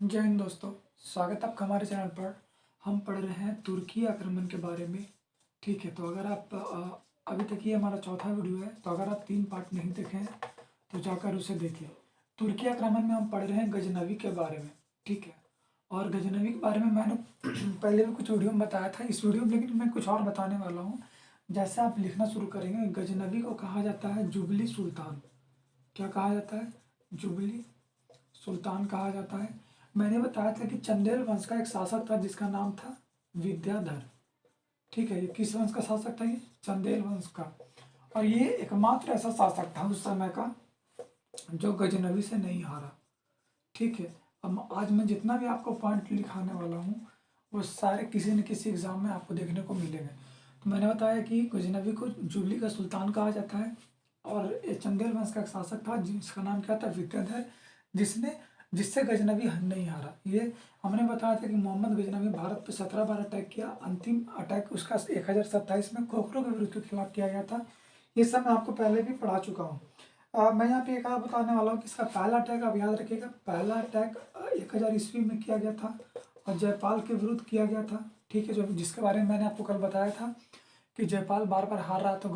जय हिंद दोस्तों, स्वागत है आपका हमारे चैनल पर। हम पढ़ रहे हैं तुर्की आक्रमण के बारे में। ठीक है, तो अगर आप अभी तक ये हमारा चौथा वीडियो है, तो अगर आप 3 पार्ट नहीं देखे हैं तो जाकर उसे देखिए। तुर्की आक्रमण में हम पढ़ रहे हैं गजनवी के बारे में। ठीक है, और गजनवी के बारे में मैंने पहले भी कुछ वीडियो में बताया था। इस वीडियो में लेकिन मैं कुछ और बताने वाला हूँ। जैसे आप लिखना शुरू करेंगे, गजनवी को कहा जाता है जुबली सुल्तान। क्या कहा जाता है? जुबली सुल्तान कहा जाता है। मैंने बताया था कि चंदेल वंश का एक शासक था जिसका नाम था विद्याधर। ठीक है, ये किस वंश का शासक था? ये चंदेल वंश का। और ये एकमात्र ऐसा शासक था उस समय का जो गजनवी से नहीं हारा। ठीक है, अब आज मैं जितना भी आपको पॉइंट लिखाने वाला हूँ वो सारे किसी न किसी एग्जाम में आपको देखने को मिलेंगे। तो मैंने बताया कि गजनवी को जुबली का सुल्तान कहा जाता है और ये चंदेल वंश का एक शासक था जिसका नाम क्या था? विद्याधर, जिसने जिससे गजनवी नहीं हारा। ये हमने बताया था कि मोहम्मद गजनवी भारत पे 17 बार अटैक किया। अंतिम अटैक उसका 1027 में खोखरों के विरुद्ध के खिलाफ किया गया था। ये सब मैं आपको पहले भी पढ़ा चुका हूँ। मैं यहाँ पे एक और बताने वाला हूँ कि इसका पहला अटैक आप याद रखिएगा। पहला अटैक 1000 ईस्वी में किया गया था और जयपाल के विरुद्ध किया गया था। ठीक है, जो जिसके बारे में मैंने आपको कल बताया था कि जयपाल बार बार हार रहा था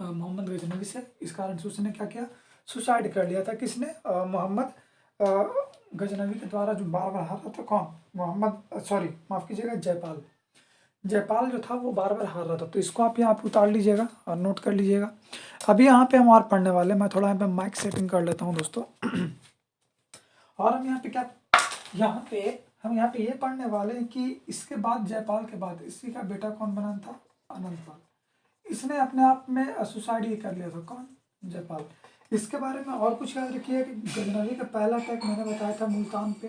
मोहम्मद गजनवी से। इस कारण से उसने क्या किया? सुसाइड कर लिया था। किसने? मोहम्मद गजनवी के द्वारा जो बार बार हार रहा था। कौन? मोहम्मद, सॉरी माफ कीजिएगा, जयपाल। जयपाल जो था वो बार बार हार रहा था। तो इसको आप यहाँ पे उतार लीजिएगा और नोट कर लीजिएगा। अभी यहाँ पे हम और पढ़ने वाले, मैं थोड़ा यहाँ पे माइक सेटिंग कर लेता हूँ दोस्तों। और हम यहाँ पे क्या, हम यहाँ पे ये पढ़ने वाले हैं कि इसके बाद, जयपाल के बाद इसी का बेटा कौन बना था? अनंतपाल। इसने अपने आप में सुसाइड ही कर लिया था। कौन? जयपाल। इसके बारे में और कुछ याद रखिए कि गजनवी का पहला अटैक मैंने बताया था मुल्तान पे।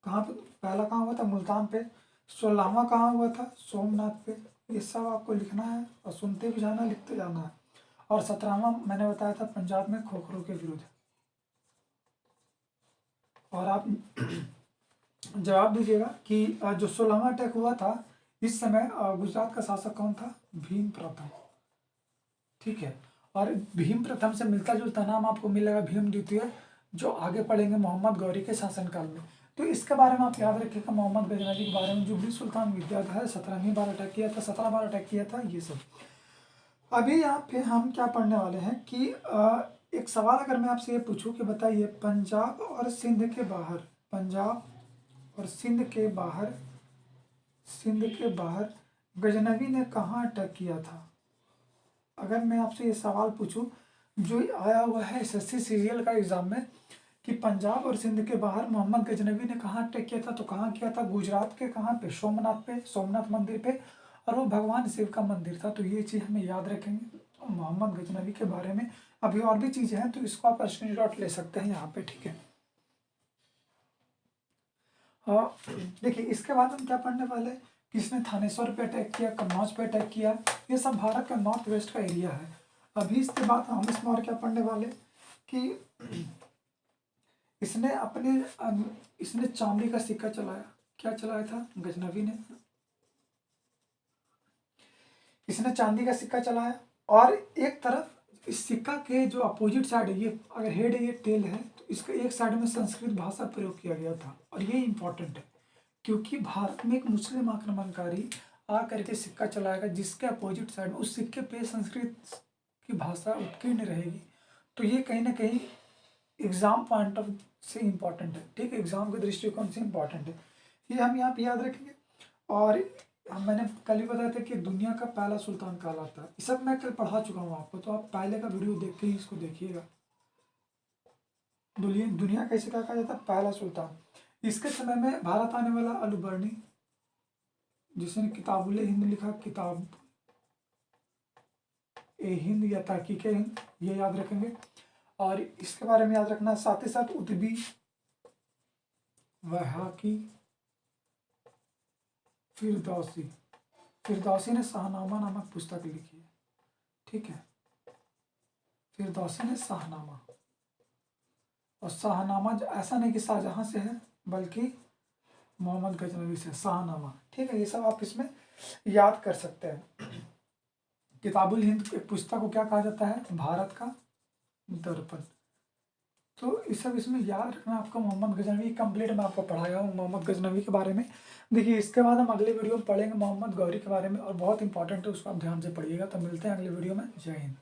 कहाँ पे? पहला कहाँ हुआ था? मुल्तान पे। 16वां कहाँ हुआ था? सोमनाथ पे। ये सब आपको लिखना है और सुनते भी जाना, लिखते जाना है। और 17वां मैंने बताया था पंजाब में खोखरों के विरुद्ध। और आप जवाब दीजिएगा कि जो 16वां अटैक हुआ था, इस समय गुजरात का शासक कौन था? भीम प्रथम। ठीक है, और भीम प्रथम से मिलता जुलता नाम आपको मिलेगा भीम द्वितीय, जो आगे पढ़ेंगे मोहम्मद गौरी के शासनकाल में। तो इसके बारे में आप याद रखिएगा, मोहम्मद गजनवी के बारे में। जुबली सुल्तान विद्याधर 17वीं बार अटैक किया था, 17 बार अटैक किया था, ये सब। अभी यहाँ पे हम क्या पढ़ने वाले हैं कि एक सवाल अगर मैं आपसे ये पूछूं कि बताइए, पंजाब और सिंध के बाहर, पंजाब और सिंध के बाहर गजनवी ने कहाँ अटैक किया था? अगर मैं आपसे ये सवाल पूछूं, जो आया हुआ है एसएससी सीरियल का एग्जाम में, कि पंजाब और सिंध के बाहर मोहम्मद गजनवी ने कहाँ अटैक किया था, तो कहाँ किया था? गुजरात के कहाँ पे? सोमनाथ पे, सोमनाथ मंदिर पे। और वो भगवान शिव का मंदिर था। तो ये चीज़ हमें याद रखेंगे और मोहम्मद गजनवी के बारे में। अभी और भी चीज़ें हैं तो इसको आप स्क्रीनशॉट ले सकते हैं यहाँ पे। ठीक है, और देखिए इसके बाद हम क्या पढ़ने वाले हैं, किसने थानेश्वर पे अटैक किया, कन्नौज पे अटैक किया। ये सब भारत का नॉर्थ वेस्ट का एरिया है। अभी इसके बाद हम इसमें और क्या पढ़ने वाले कि इसने अपने इसने चांदी का सिक्का चलाया। क्या चलाया था गजनवी ने? इसने चांदी का सिक्का चलाया। और एक तरफ इस सिक्का के जो अपोजिट साइड है, ये अगर हेड है, ये टेल है, तो इसके एक साइड में संस्कृत भाषा प्रयोग किया गया था। और ये इंपॉर्टेंट है क्योंकि भारत में एक मुस्लिम आक्रमणकारी आकर के सिक्का चलाएगा जिसके अपोजिट साइड में उस सिक्के पे संस्कृत की भाषा उत्कीर्ण रहेगी। तो ये कहीं ना कहीं एग्जाम पॉइंट ऑफ से इम्पॉर्टेंट है। ठीक है, एग्जाम के दृष्टिकोण से इम्पॉर्टेंट है। ये हम यहाँ पे याद रखेंगे। और मैंने कल ही बताया था कि दुनिया का पहला सुल्तान कहलाता है। ये सब मैं कल पढ़ा चुका हूँ आपको, तो आप पहले का वीडियो देख के ही इसको देखिएगा। दुनिया कैसे क्या कहा जाता है? पहला सुल्तान। इसके समय में भारत आने वाला अलबर्नी, जिसने किताबुल हिंद लिखा, किताब ए हिंद या तहकीक हिंद, ये याद रखेंगे। और इसके बारे में याद रखना, साथ ही साथ उतबी, वहाकी, फिरदौसी। फिरदौसी ने शाहनामा नामक पुस्तक लिखी है। ठीक है, फिरदौसी ने शाहनामा। और शाहनामा ऐसा नहीं कि शाहजहां से है, बल्कि मोहम्मद गजनवी से शाहनामा। ठीक है, ये सब आप इसमें याद कर सकते हैं। किताबुल हिंद एक पुस्तक को क्या कहा जाता है? भारत का दर्पण। तो इस सब इसमें याद रखना आपको। मोहम्मद गजनवी कंप्लीट मैं आपको पढ़ाया हूँ मोहम्मद गजनवी के बारे में। देखिए इसके बाद हम अगले वीडियो में पढ़ेंगे मोहम्मद गौरी के बारे में, और बहुत इंपॉर्टेंट है, उसको आप ध्यान से पढ़िएगा। तो मिलते हैं अगले वीडियो में। जय हिंद।